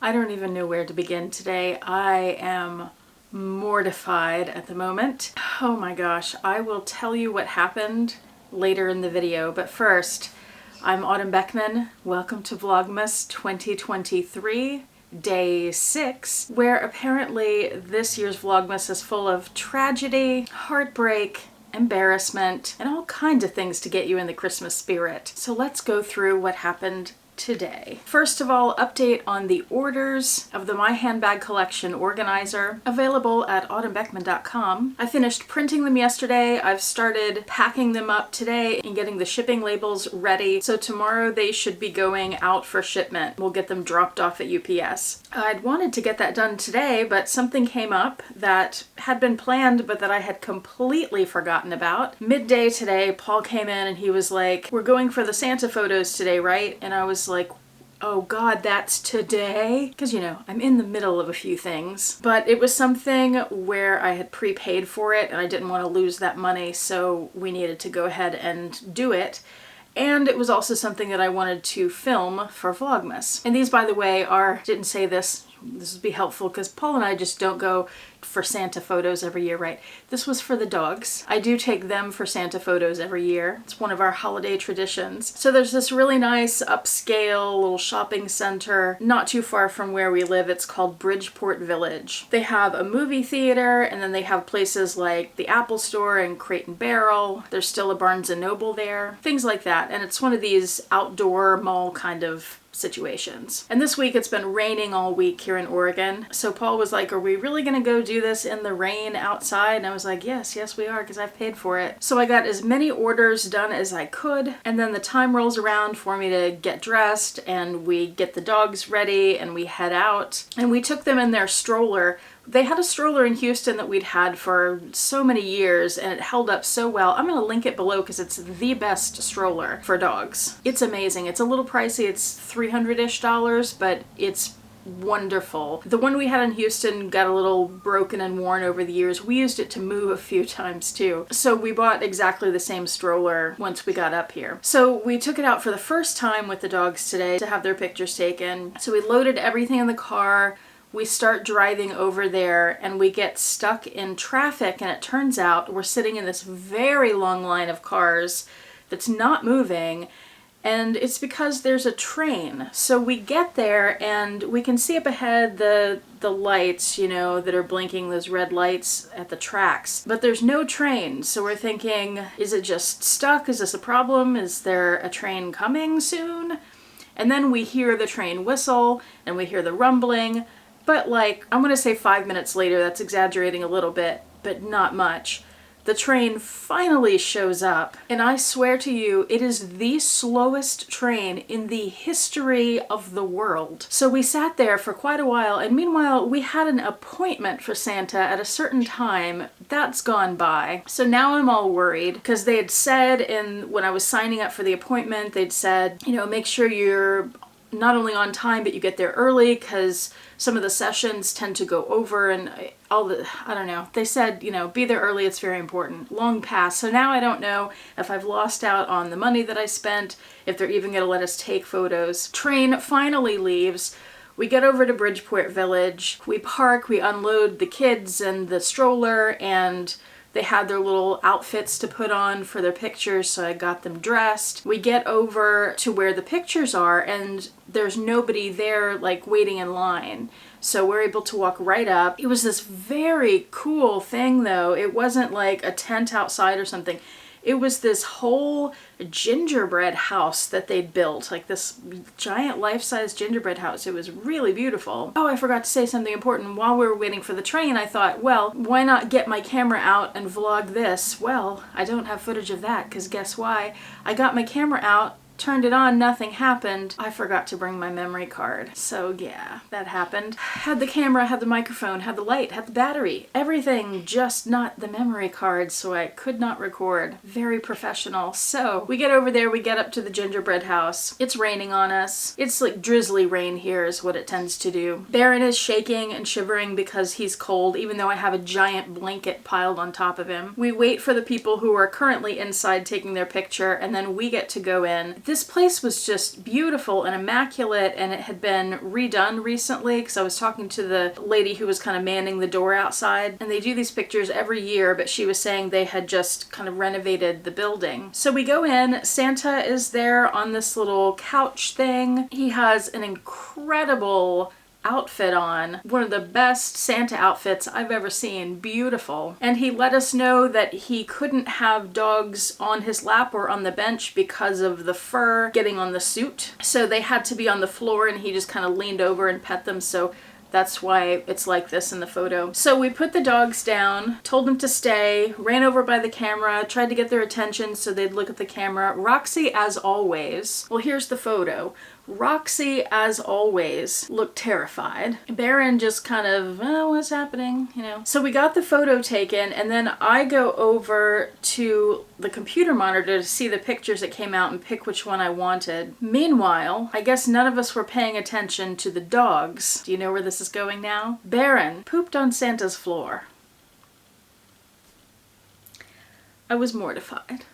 I don't even know where to begin today. I am mortified at the moment. Oh my gosh, I will tell you what happened later in the video, but first, I'm Autumn Beckman. Welcome to Vlogmas 2023, day 6, where apparently this year's Vlogmas is full of tragedy, heartbreak, embarrassment, and all kinds of things to get you in the Christmas spirit. So let's go through what happened today. First of all, update on the orders of the My Handbag Collection organizer, available at autumnbeckman.com. I finished printing them yesterday. I've started packing them up today and getting the shipping labels ready. So tomorrow they should be going out for shipment. We'll get them dropped off at UPS. I'd wanted to get that done today, but something came up that had been planned, but that I had completely forgotten about. Midday today, Paul came in and he was like, "We're going for the Santa photos today, right?" And I was like, oh God, that's today? Because, you know, I'm in the middle of a few things. But it was something where I had prepaid for it and I didn't want to lose that money, so we needed to go ahead and do it. And it was also something that I wanted to film for Vlogmas. And these, by the way, didn't say this would be helpful because Paul and I just don't go for Santa photos every year, right? This was for the dogs. I do take them for Santa photos every year. It's one of our holiday traditions. So there's this really nice upscale little shopping center not too far from where we live. It's called Bridgeport Village. They have a movie theater, and then they have places like the Apple Store and Crate and Barrel. There's still a Barnes & Noble there, things like that. And it's one of these outdoor mall kind of situations. And this week it's been raining all week here in Oregon. So Paul was like, "Are we really gonna go do this in the rain outside?" And I was like, yes we are, because I've paid for it. So I got as many orders done as I could, and then the time rolls around for me to get dressed, and we get the dogs ready and we head out. And we took them in their stroller. They had a stroller in Houston that we'd had for so many years, and it held up so well. I'm going to link it below because it's the best stroller for dogs. It's amazing. It's a little pricey. It's $300-ish, but it's wonderful. The one we had in Houston got a little broken and worn over the years. We used it to move a few times too. So we bought exactly the same stroller once we got up here. So we took it out for the first time with the dogs today to have their pictures taken. So we loaded everything in the car. We start driving over there and we get stuck in traffic, and it turns out we're sitting in this very long line of cars that's not moving, and it's because there's a train. So we get there and we can see up ahead the lights, you know, that are blinking, those red lights at the tracks, but there's no train. So we're thinking, is it just stuck? Is this a problem? Is there a train coming soon? And then we hear the train whistle and we hear the rumbling. But like, I'm gonna say 5 minutes later, that's exaggerating a little bit, but not much, the train finally shows up. And I swear to you, it is the slowest train in the history of the world. So we sat there for quite a while, and meanwhile, we had an appointment for Santa at a certain time. That's gone by. So now I'm all worried, because they had said, when I was signing up for the appointment, they'd said, you know, make sure you're not only on time, but you get there early, because some of the sessions tend to go over, and I don't know. They said, you know, be there early, it's very important. Long past. So now I don't know if I've lost out on the money that I spent, if they're even going to let us take photos. Train finally leaves. We get over to Bridgeport Village. We park, we unload the kids and the stroller, and they had their little outfits to put on for their pictures, so I got them dressed. We get over to where the pictures are, and there's nobody there, like, waiting in line. So we're able to walk right up. It was this very cool thing, though. It wasn't like a tent outside or something. It was this whole gingerbread house that they'd built, like this giant life-size gingerbread house. It was really beautiful. Oh, I forgot to say something important. While we were waiting for the train, I thought, well, why not get my camera out and vlog this? Well, I don't have footage of that, because guess why? I got my camera out, turned it on, nothing happened. I forgot to bring my memory card. So yeah, that happened. Had the camera, had the microphone, had the light, had the battery, everything, just not the memory card, so I could not record. Very professional. So we get over there, we get up to the gingerbread house. It's raining on us. It's like drizzly rain here is what it tends to do. Barron is shaking and shivering because he's cold, even though I have a giant blanket piled on top of him. We wait for the people who are currently inside taking their picture, and then we get to go in. This place was just beautiful and immaculate, and it had been redone recently because I was talking to the lady who was kind of manning the door outside, and they do these pictures every year, but she was saying they had just kind of renovated the building. So we go in, Santa is there on this little couch thing. He has an incredible outfit on, one of the best Santa outfits I've ever seen. Beautiful. And he let us know that he couldn't have dogs on his lap or on the bench because of the fur getting on the suit, so they had to be on the floor, and he just kind of leaned over and pet them, so that's why it's like this in the photo. So we put the dogs down, told them to stay, ran over by the camera, tried to get their attention so they'd look at the camera. Roxy, as always, well, here's the photo. Roxy, as always, looked terrified. Baron just kind of, oh, what's happening, you know? So we got the photo taken, and then I go over to the computer monitor to see the pictures that came out and pick which one I wanted. Meanwhile, I guess none of us were paying attention to the dogs. Do you know where this is going now? Baron pooped on Santa's floor. I was mortified,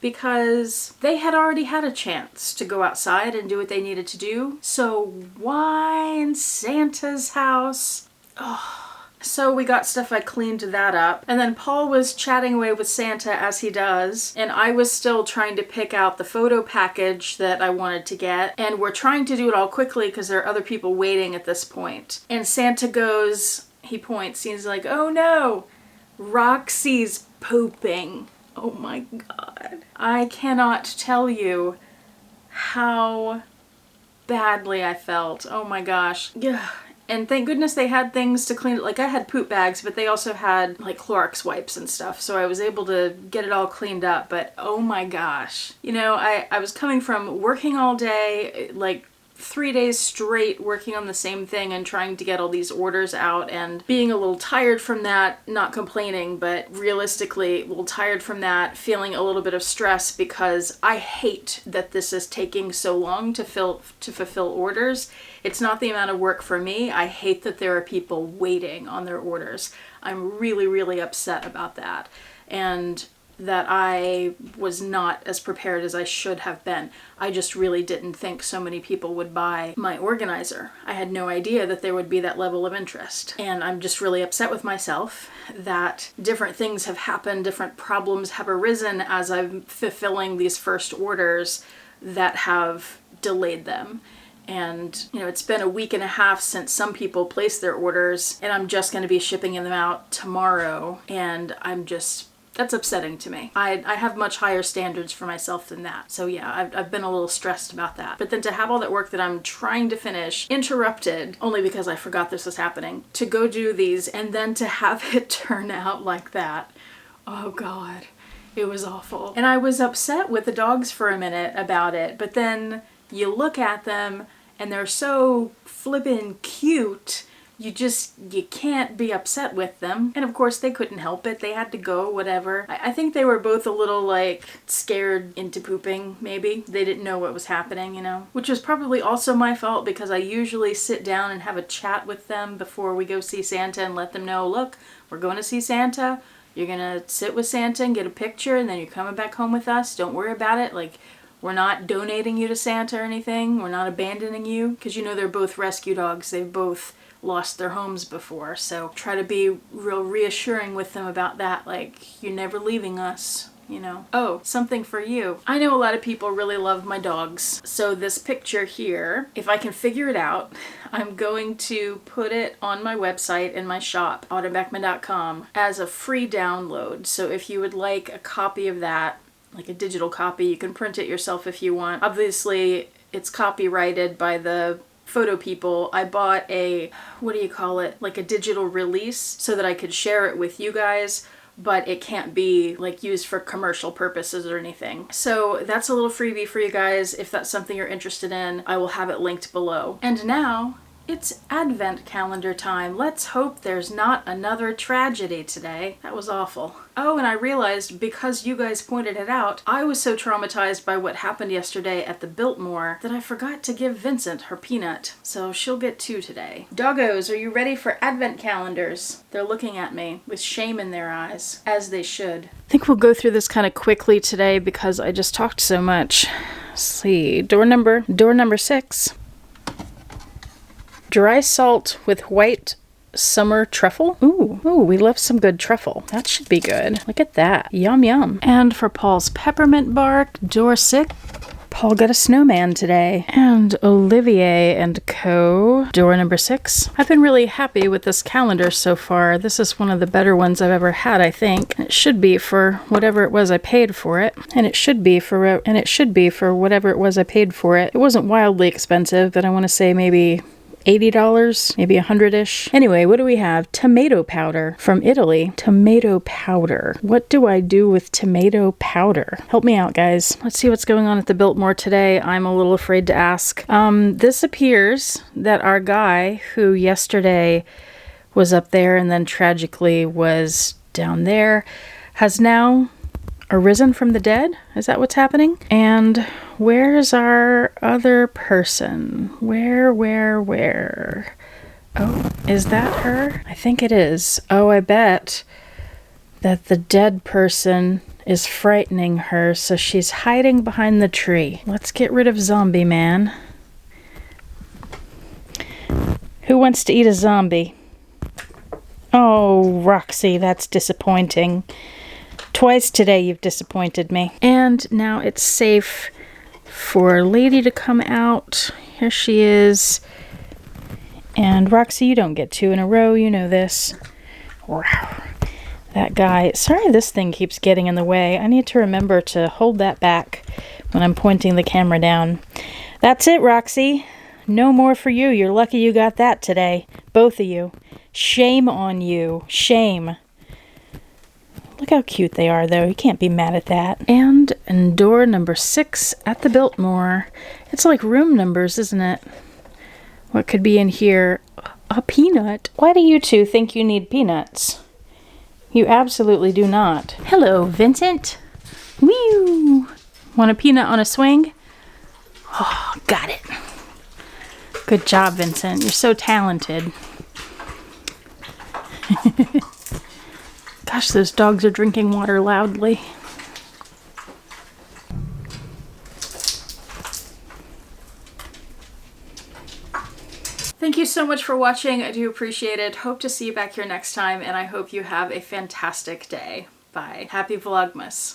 because they had already had a chance to go outside and do what they needed to do. So why in Santa's house? Oh. So we got stuff, I cleaned that up. And then Paul was chatting away with Santa as he does. And I was still trying to pick out the photo package that I wanted to get. And we're trying to do it all quickly because there are other people waiting at this point. And Santa goes, he points, he's like, oh no, Roxy's pooping. Oh my God. I cannot tell you how badly I felt. Oh my gosh. Yeah. And thank goodness they had things to clean it. Like, I had poop bags, but they also had like Clorox wipes and stuff, so I was able to get it all cleaned up. But oh my gosh. You know, I was coming from working all day, like 3 days straight working on the same thing and trying to get all these orders out, and being a little tired from that, not complaining, but realistically a little tired from that, feeling a little bit of stress because I hate that this is taking so long to fulfill orders. It's not the amount of work for me. I hate that there are people waiting on their orders. I'm really, really upset about that. And that I was not as prepared as I should have been. I just really didn't think so many people would buy my organizer. I had no idea that there would be that level of interest. And I'm just really upset with myself that different things have happened, different problems have arisen as I'm fulfilling these first orders that have delayed them. And, you know, it's been a week and a half since some people placed their orders, and I'm just going to be shipping them out tomorrow. And that's upsetting to me. I have much higher standards for myself than that. So yeah, I've been a little stressed about that. But then to have all that work that I'm trying to finish interrupted only because I forgot this was happening, to go do these and then to have it turn out like that. Oh God, it was awful. And I was upset with the dogs for a minute about it, but then you look at them and they're so flippin' cute. You can't be upset with them. And of course they couldn't help it. They had to go, whatever. I think they were both a little like scared into pooping, maybe. They didn't know what was happening, you know? Which was probably also my fault because I usually sit down and have a chat with them before we go see Santa and let them know, look, we're going to see Santa. You're gonna sit with Santa and get a picture and then you're coming back home with us. Don't worry about it. Like, we're not donating you to Santa or anything. We're not abandoning you. Because you know they're both rescue dogs. They've both lost their homes before, so try to be real reassuring with them about that, like, you're never leaving us, you know. Oh, something for you. I know a lot of people really love my dogs, so this picture here, if I can figure it out, I'm going to put it on my website in my shop, autumnbeckman.com, as a free download. So if you would like a copy of that, like a digital copy, you can print it yourself if you want. Obviously, it's copyrighted by the photo people. I bought a, what do you call it, like a digital release so that I could share it with you guys, but it can't be like used for commercial purposes or anything. So that's a little freebie for you guys. If that's something you're interested in, I will have it linked below. And now it's Advent calendar time. Let's hope there's not another tragedy today. That was awful. Oh, and I realized because you guys pointed it out, I was so traumatized by what happened yesterday at the Builtmore that I forgot to give Vincent her peanut. So she'll get 2 today. Doggos, are you ready for Advent calendars? They're looking at me with shame in their eyes, as they should. I think we'll go through this kind of quickly today because I just talked so much. Let's see, door number 6. Dry salt with white summer truffle. Ooh, we love some good truffle. That should be good. Look at that. Yum, yum. And for Paul's peppermint bark, door 6. Paul got a snowman today. And Olivier and Co. Door number 6. I've been really happy with this calendar so far. This is one of the better ones I've ever had, I think. It should be for whatever it was I paid for it. And it should be for whatever it was I paid for it. It wasn't wildly expensive, but I want to say maybe $80, maybe 100-ish. Anyway, what do we have? Tomato powder from Italy. Tomato powder. What do I do with tomato powder? Help me out, guys. Let's see what's going on at the Builtmore today. I'm a little afraid to ask. This appears that our guy who yesterday was up there and then tragically was down there has now arisen from the dead? Is that what's happening? And where's our other person? Where? Oh, is that her? I think it is. Oh, I bet that the dead person is frightening her, so she's hiding behind the tree. Let's get rid of Zombie Man. Who wants to eat a zombie? Oh, Roxy, that's disappointing. Twice today you've disappointed me. And now it's safe for Lady to come out. Here she is. And Roxy, you don't get 2 in a row, you know this. Wow. That guy. Sorry this thing keeps getting in the way. I need to remember to hold that back when I'm pointing the camera down. That's it, Roxy. No more for you. You're lucky you got that today. Both of you. Shame on you. Shame. Look how cute they are, though. You can't be mad at that. And in door number 6 at the Builtmore. It's like room numbers, isn't it? What could be in here? A peanut. Why do you two think you need peanuts? You absolutely do not. Hello, Vincent. Woo! Want a peanut on a swing? Oh, got it. Good job, Vincent. You're so talented. Gosh, those dogs are drinking water loudly. Thank you so much for watching. I do appreciate it. Hope to see you back here next time, and I hope you have a fantastic day. Bye. Happy Vlogmas.